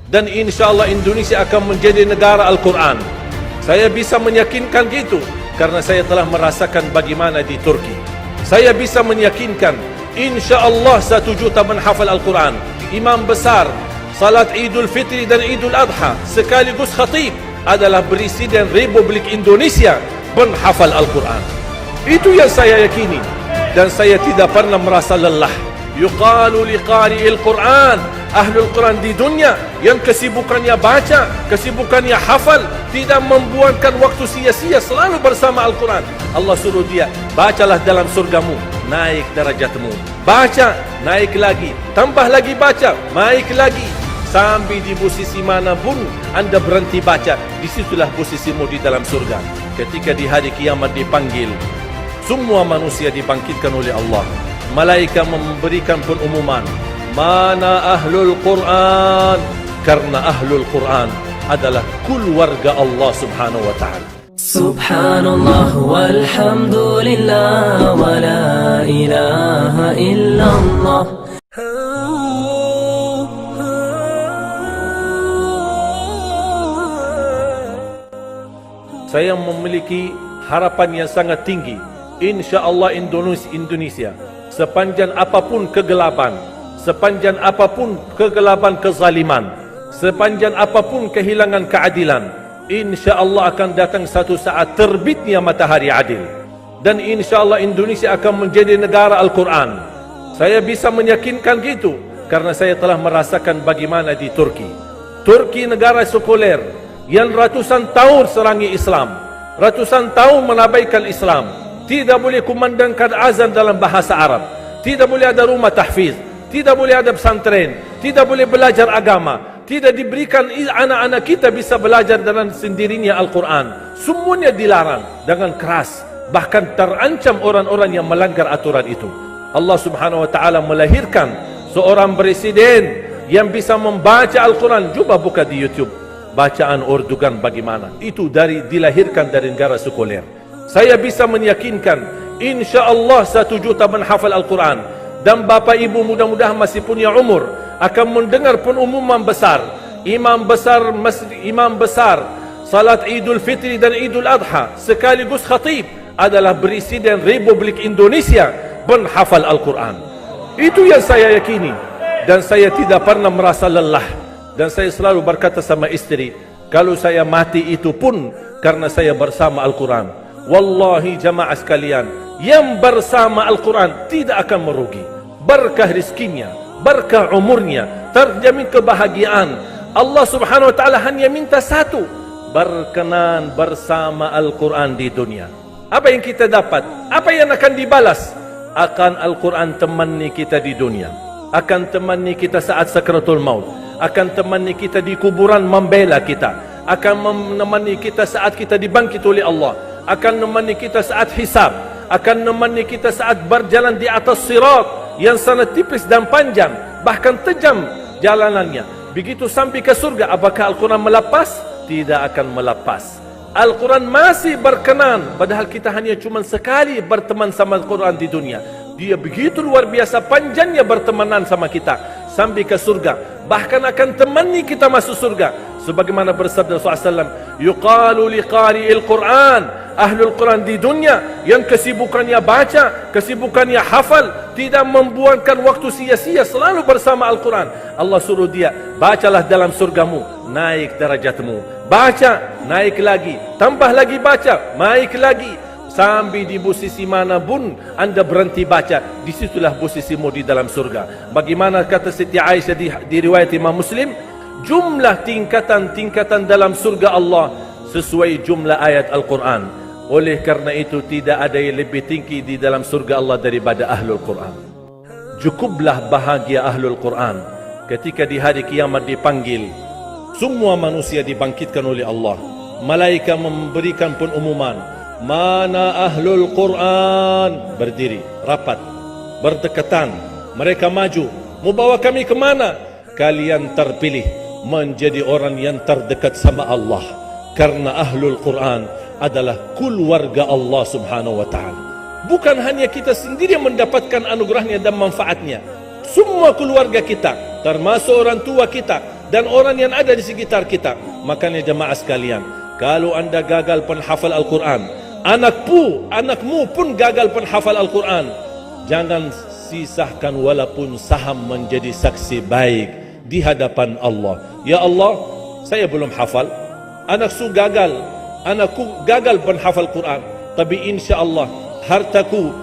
dan insyaAllah Indonesia akan menjadi negara Al-Quran. Saya bisa meyakinkan gitu karena saya telah merasakan bagaimana di Turki. Saya bisa meyakinkan insyaAllah 1 juta menghafal Al-Quran. Imam besar salat Idul Fitri dan Idul Adha sekaligus khatib adalah Presiden Republik Indonesia menghafal Al-Quran. Itu yang saya yakini, dan saya tidak pernah merasa lelah. Yuqalu liqari'il Quran, ahlul Quran di dunia yang kesibukannya baca, kesibukannya hafal, tidak membuangkan waktu sia-sia, selalu bersama Al-Quran. Allah suruh dia, bacalah dalam surgamu, naik derajatmu. Baca, naik lagi, tambah lagi baca, naik lagi. Sampai di posisi mana pun anda berhenti baca, disitulah posisimu di dalam surga. Ketika di hari kiamat dipanggil, semua manusia dibangkitkan oleh Allah. Malaikat memberikan pengumuman, mana ahlul Quran? Karena ahlul Quran adalah keluarga Allah subhanahu wa ta'ala. Subhanallah walhamdulillah wa la ilaha illallah. Saya memiliki harapan yang sangat tinggi. InsyaAllah Indonesia sepanjang apapun kegelapan, sepanjang apapun kegelapan kezaliman, sepanjang apapun kehilangan keadilan, insyaAllah akan datang satu saat terbitnya matahari adil. Dan insyaAllah Indonesia akan menjadi negara Al-Quran. Saya bisa meyakinkan gitu karena saya telah merasakan bagaimana di Turki. Turki negara sekuler yang ratusan tahun serangi Islam, ratusan tahun menabaikan Islam. Tidak boleh kumandangkan azan dalam bahasa Arab, tidak boleh ada rumah tahfiz, tidak boleh ada pesantren, tidak boleh belajar agama, tidak diberikan anak-anak kita bisa belajar dengan sendirinya Al-Quran. Semuanya dilarang dengan keras, bahkan terancam orang-orang yang melanggar aturan itu. Allah subhanahu wa ta'ala melahirkan seorang presiden yang bisa membaca Al-Quran. Coba buka di YouTube bacaan Erdogan bagaimana. Itu dilahirkan dari negara sekuler. Saya bisa meyakinkan insyaAllah 1 juta menghafal Al-Quran. Dan bapa ibu mudah-mudahan masih punya umur akan mendengar pengumuman besar. Imam besar salat Idul Fitri dan Idul Adha sekaligus khatib adalah Presiden Republik Indonesia menghafal Al-Quran. Itu yang saya yakini, dan saya tidak pernah merasa lelah. Dan saya selalu berkata sama istri, kalau saya mati itu pun karena saya bersama Al-Quran. Wallahi jamaah sekalian, yang bersama Al-Quran tidak akan merugi. Berkah rizkinya, berkah umurnya, terjamin kebahagiaan. Allah subhanahu wa ta'ala hanya minta satu, berkenan bersama Al-Quran di dunia. Apa yang kita dapat? Apa yang akan dibalas? Akan Al-Quran temani kita di dunia, akan temani kita saat sakratul maut, akan temani kita di kuburan membela kita, akan menemani kita saat kita dibangkit oleh Allah, akan menemani kita saat hisab, akan menemani kita saat berjalan di atas sirat yang sangat tipis dan panjang, bahkan tajam jalanannya. Begitu sampai ke surga, apakah Al-Quran melepas? Tidak akan melepas. Al-Quran masih berkenan, padahal kita hanya cuma sekali berteman sama Al-Quran di dunia. Dia begitu luar biasa panjangnya bertemanan sama kita sampai ke surga, bahkan akan temani kita masuk surga. Sebagaimana bersabda SAW, yuqalu liqari'il Quran, ahlul Quran di dunia yang kesibukannya baca, kesibukannya hafal, tidak membuangkan waktu sia-sia, selalu bersama Al-Quran. Allah suruh dia, bacalah dalam surgamu, naik derajatmu. Baca, naik lagi, tambah lagi baca, naik lagi. Sampai di posisi mana pun anda berhenti baca, disitulah posisimu di dalam surga. Bagaimana kata Siti Aisyah di riwayat Imam Muslim, jumlah tingkatan-tingkatan dalam surga Allah sesuai jumlah ayat Al-Quran. Oleh karena itu tidak ada yang lebih tinggi di dalam surga Allah daripada Ahlul Quran. Cukuplah bahagia Ahlul Quran ketika di hari kiamat dipanggil. Semua manusia dibangkitkan oleh Allah. Malaikat memberikan pengumuman, mana Ahlul Quran? Berdiri, rapat, berdekatan. Mereka maju, mau bawa kami ke mana? Kalian terpilih menjadi orang yang terdekat sama Allah, karena Ahlul Quran adalah keluarga Allah subhanahu wa ta'ala. Bukan hanya kita sendiri yang mendapatkan anugerahnya dan manfaatnya, semua keluarga kita, termasuk orang tua kita dan orang yang ada di sekitar kita. Makanya jemaah sekalian, kalau anda gagal penghafal Al-Quran, anakmu pun gagal penghafal Al-Quran, jangan sisahkan walaupun saham menjadi saksi baik di hadapan Allah. Ya Allah, saya belum hafal, anakku gagal penghafal Quran, tapi insya-Allah hartaku,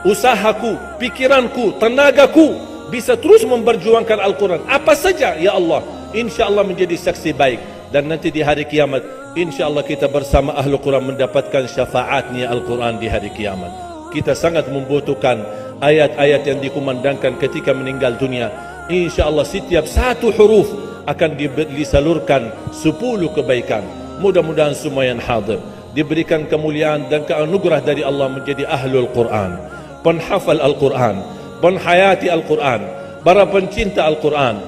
usahaku, pikiranku, tenagaku bisa terus memperjuangkan Al-Quran. Apa saja ya Allah, insya-Allah menjadi saksi baik. Dan nanti di hari kiamat, insya-Allah kita bersama ahlu Quran mendapatkan syafaatnya Al-Quran di hari kiamat. Kita sangat membutuhkan ayat-ayat yang dikumandangkan ketika meninggal dunia. InsyaAllah setiap satu huruf akan disalurkan 10 kebaikan. Mudah-mudahan semua yang hadir diberikan kemuliaan dan keanugerah dari Allah menjadi ahlul Quran, penghafal Al-Quran, penghayati Al-Quran, para pencinta Al-Quran,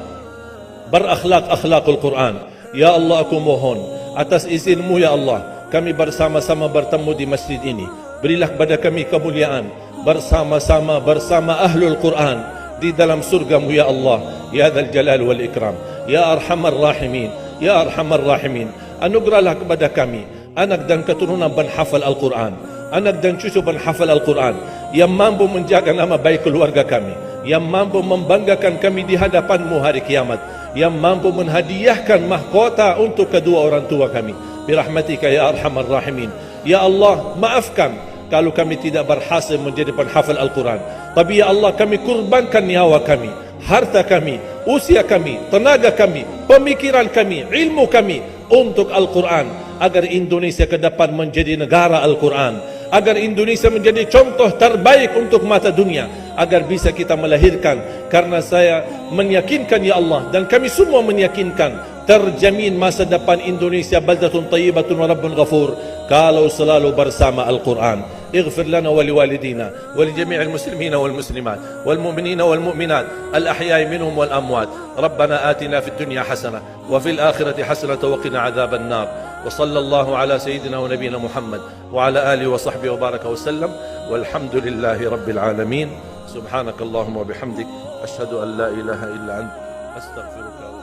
berakhlak-akhlakul Quran. Ya Allah, aku mohon atas izinmu ya Allah, kami bersama-sama bertemu di masjid ini. Berilah kepada kami kemuliaan bersama-sama bersama ahlul Quran di dalam surgamu ya Allah, ya Dzal Jalal wal Ikram, ya Arhamar Rahimin, ya Arhamar Rahimin. Anugerahlah kepada kami anak dan keturunan penghafal Al-Quran, anak dan cucu penghafal Al-Quran yang mampu menjaga nama baik keluarga kami, yang mampu membanggakan kami di hadapanmu hari kiamat, yang mampu menghadiahkan mahkota untuk kedua orang tua kami. Birahmatika ya Arhamar Rahimin. Ya Allah, maafkan kalau kami tidak berhasil menjadi penghafal Al-Quran, tapi ya Allah, kami kurbankan nyawa kami, harta kami, usia kami, tenaga kami, pemikiran kami, ilmu kami untuk Al-Quran, agar Indonesia ke depan menjadi negara Al-Quran, agar Indonesia menjadi contoh terbaik untuk mata dunia, agar bisa kita melahirkan. Karena saya meyakinkan ya Allah, dan kami semua meyakinkan, terjamin masa depan Indonesia baldatun tayyibatun wa rabbun ghafur kalau selalu bersama Al-Quran. اغفر لنا ولوالدينا ولجميع المسلمين والمسلمات والمؤمنين والمؤمنات الأحياء منهم والأموات. ربنا آتنا في الدنيا حسنة وفي الآخرة حسنة وقنا عذاب النار. وصلى الله على سيدنا ونبينا محمد وعلى آله وصحبه وبارك وسلم، والحمد لله رب العالمين. سبحانك اللهم وبحمدك، أشهد أن لا إله إلا أنت، أستغفرك.